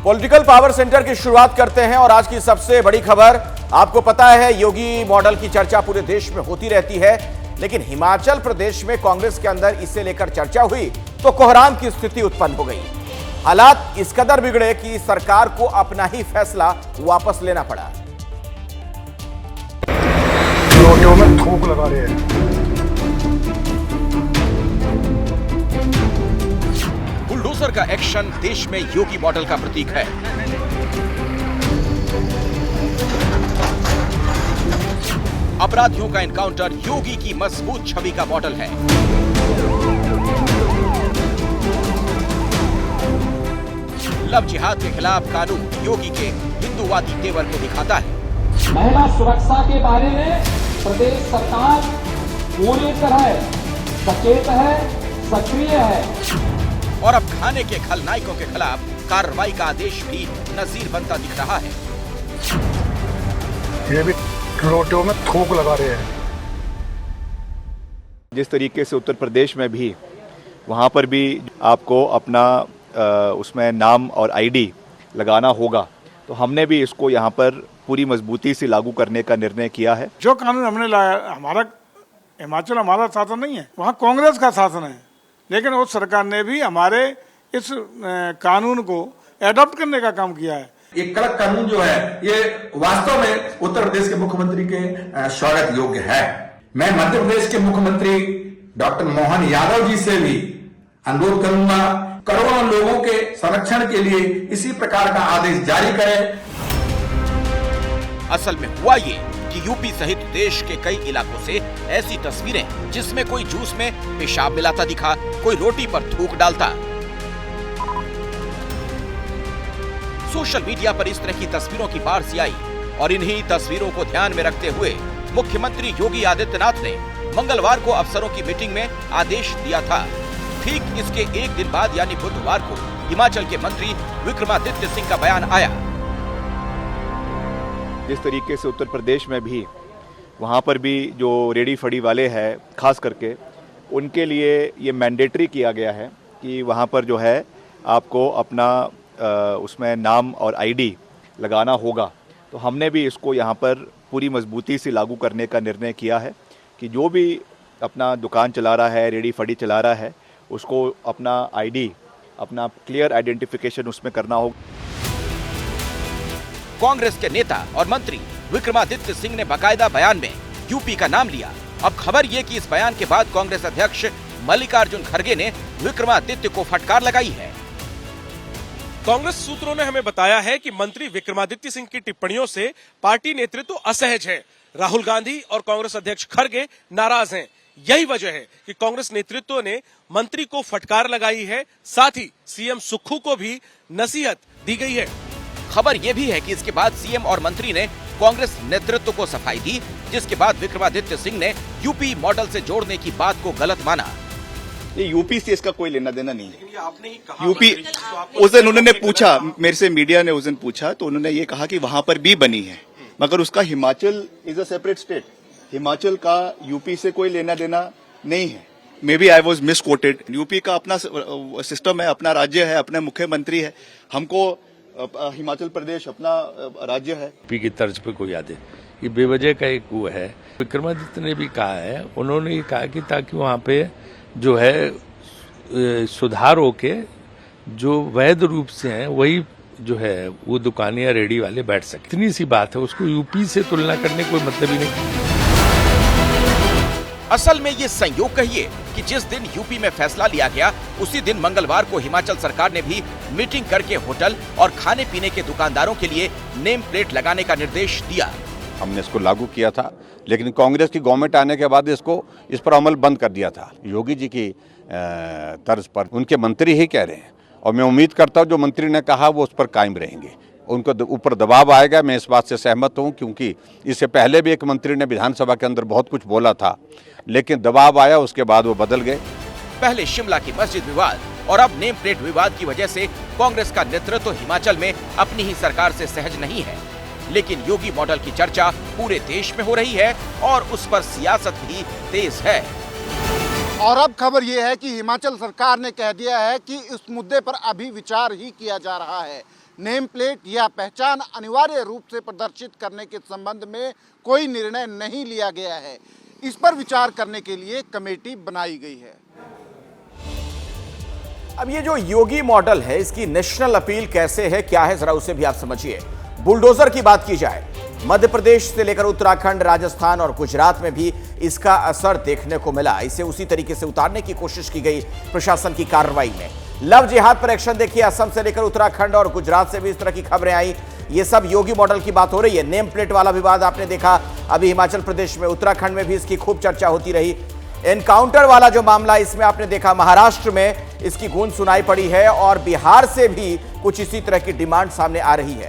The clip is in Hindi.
पॉलिटिकल पावर सेंटर की शुरुआत करते हैं और आज की सबसे बड़ी खबर। आपको पता है योगी मॉडल की चर्चा पूरे देश में होती रहती है, लेकिन हिमाचल प्रदेश में कांग्रेस के अंदर इसे लेकर चर्चा हुई तो कोहराम की स्थिति उत्पन्न हो गई। हालात इस कदर बिगड़े कि सरकार को अपना ही फैसला वापस लेना पड़ा। रोटियों में थूक लगा रहे हैं। बुलडोजर का एक्शन देश में योगी मॉडल का प्रतीक है। अपराधियों का एनकाउंटर योगी की मजबूत छवि का मॉडल है। लव जिहाद के खिलाफ कानून योगी के हिंदूवादी तेवर को दिखाता है। महिला सुरक्षा के बारे में प्रदेश सरकार पूरी तरह सचेत है, सक्रिय है और अब खाने के खलनायकों के खिलाफ कार्रवाई का आदेश भी नजीर बनता दिख रहा है। ये भी रोटियों में थूक लगा रहे हैं। जिस तरीके से उत्तर प्रदेश में भी वहाँ पर भी आपको अपना उसमें नाम और आईडी लगाना होगा, तो हमने भी इसको यहाँ पर पूरी मजबूती से लागू करने का निर्णय किया है। जो कानून हमने लाया, हमारा हिमाचल हमारा शासन नहीं है, वहाँ कांग्रेस का शासन है, लेकिन उस सरकार ने भी हमारे इस कानून को एडॉप्ट करने का काम किया है। ये कड़क कानून जो है ये वास्तव में उत्तर प्रदेश के मुख्यमंत्री के स्वागत योग्य है। मैं मध्य प्रदेश के मुख्यमंत्री डॉक्टर मोहन यादव जी से भी अनुरोध करूंगा, करोड़ों लोगों के संरक्षण के लिए इसी प्रकार का आदेश जारी करें। असल में हुआ ये कि यूपी सहित देश के कई इलाकों से ऐसी तस्वीरें जिसमें कोई जूस में पेशाब मिलाता दिखा, कोई रोटी पर थूक डालता। सोशल मीडिया पर इस तरह की तस्वीरों की बारिश आई और इन्हीं तस्वीरों को ध्यान में रखते हुए मुख्यमंत्री योगी आदित्यनाथ ने मंगलवार को अफसरों की मीटिंग में आदेश दिया था। ठीक इसके एक दिन बाद यानी बुधवार को हिमाचल के मंत्री विक्रमादित्य सिंह का बयान आया। जिस तरीके से उत्तर प्रदेश में भी वहाँ पर भी जो रेडी फड़ी वाले हैं, खास करके उनके लिए ये मैंडेटरी किया गया है कि वहाँ पर जो है आपको अपना उसमें नाम और आईडी लगाना होगा। तो हमने भी इसको यहाँ पर पूरी मजबूती से लागू करने का निर्णय किया है कि जो भी अपना दुकान चला रहा है, रेडी फड़ी चला रहा है, उसको अपना आईडी, अपना क्लियर आइडेंटिफिकेशन उसमें करना होगा। कांग्रेस के नेता और मंत्री विक्रमादित्य सिंह ने बाकायदा बयान में यूपी का नाम लिया। अब खबर ये कि इस बयान के बाद कांग्रेस अध्यक्ष मल्लिकार्जुन खड़गे ने विक्रमादित्य को फटकार लगाई है। कांग्रेस सूत्रों ने हमें बताया है कि मंत्री विक्रमादित्य सिंह की टिप्पणियों से पार्टी नेतृत्व असहज है। राहुल गांधी और कांग्रेस अध्यक्ष खड़गे नाराज हैं। यही वजह है कि कांग्रेस नेतृत्व ने मंत्री को फटकार लगाई है। साथ ही सीएम सुक्खू को भी नसीहत दी गई है। खबर यह भी है कि इसके बाद सीएम और मंत्री ने कांग्रेस नेतृत्व को सफाई दी, जिसके बाद विक्रमादित्य सिंह ने यूपी मॉडल से जोड़ने की बात को गलत माना। ये यूपी से इसका कोई लेना देना नहीं है। आपने ही कहा यूपी उस दिन उन्होंने पूछा, मेरे से मीडिया ने उस दिन पूछा तो उन्होंने ये कहा कि वहां पर भी बनी है, मगर उसका Himachal is a separate state. Himachal का यूपी से कोई लेना देना नहीं है। Maybe I was misquoted. UP का अपना सिस्टम है, अपना राज्य है, अपने मुख्यमंत्री है। हमको हिमाचल प्रदेश अपना राज्य है। यूपी की तर्ज पे कोई आदे, ये बेवजह का एक वो है। विक्रमादित्य ने भी कहा है, उन्होंने ये कहा कि ताकि वहाँ पे जो है सुधार होके जो वैध रूप से हैं वही जो है वो दुकानें या रेडी वाले बैठ सके। इतनी सी बात है, उसको यूपी से तुलना करने कोई मतलब ही नहीं। असल में ये संयोग कहिए कि जिस दिन यूपी में फैसला लिया गया उसी दिन मंगलवार को हिमाचल सरकार ने भी मीटिंग करके होटल और खाने पीने के दुकानदारों के लिए नेम प्लेट लगाने का निर्देश दिया। हमने इसको लागू किया था, लेकिन कांग्रेस की गवर्नमेंट आने के बाद इस पर अमल बंद कर दिया था। योगी जी की तर्ज पर उनके मंत्री ही कह रहे हैं और मैं उम्मीद करता हूं जो मंत्री ने कहा वो उस पर कायम रहेंगे। उनको ऊपर दबाव आएगा, मैं इस बात से सहमत हूं, क्योंकि इससे पहले भी एक मंत्री ने विधानसभा के अंदर बहुत कुछ बोला था, लेकिन दबाव आया, उसके बाद वो बदल गए। पहले शिमला की मस्जिद विवाद और अब नेम प्लेट विवाद की वजह से कांग्रेस का नेतृत्व हिमाचल में अपनी ही सरकार से सहज नहीं है, लेकिन योगी मॉडल की चर्चा पूरे देश में हो रही है और उस पर सियासत भी तेज है। और अब खबर यह है कि हिमाचल सरकार ने कह दिया है कि इस मुद्दे पर अभी विचार ही किया जा रहा है। नेम प्लेट या पहचान अनिवार्य रूप से प्रदर्शित करने के संबंध में कोई निर्णय नहीं लिया गया है। इस पर विचार करने के लिए कमेटी बनाई गई है। अब ये जो योगी मॉडल है, इसकी नेशनल अपील कैसे है, क्या है, जरा उसे भी आप समझिए। बुलडोजर की बात की जाए, मध्य प्रदेश से लेकर उत्तराखंड, राजस्थान और गुजरात में भी इसका असर देखने को मिला। इसे उसी तरीके से उतारने की कोशिश की गई प्रशासन की कार्रवाई में। लव जिहाद पर एक्शन देखिए, असम से लेकर उत्तराखंड और गुजरात से भी इस तरह की खबरें आई। ये सब योगी मॉडल की बात हो रही है। नेम प्लेट वाला विवाद आपने देखा, अभी हिमाचल प्रदेश में, उत्तराखंड में भी इसकी खूब चर्चा होती रही। एनकाउंटर वाला जो मामला, इसमें आपने देखा महाराष्ट्र में इसकी गूंज सुनाई पड़ी है और बिहार से भी कुछ इसी तरह की डिमांड सामने आ रही है।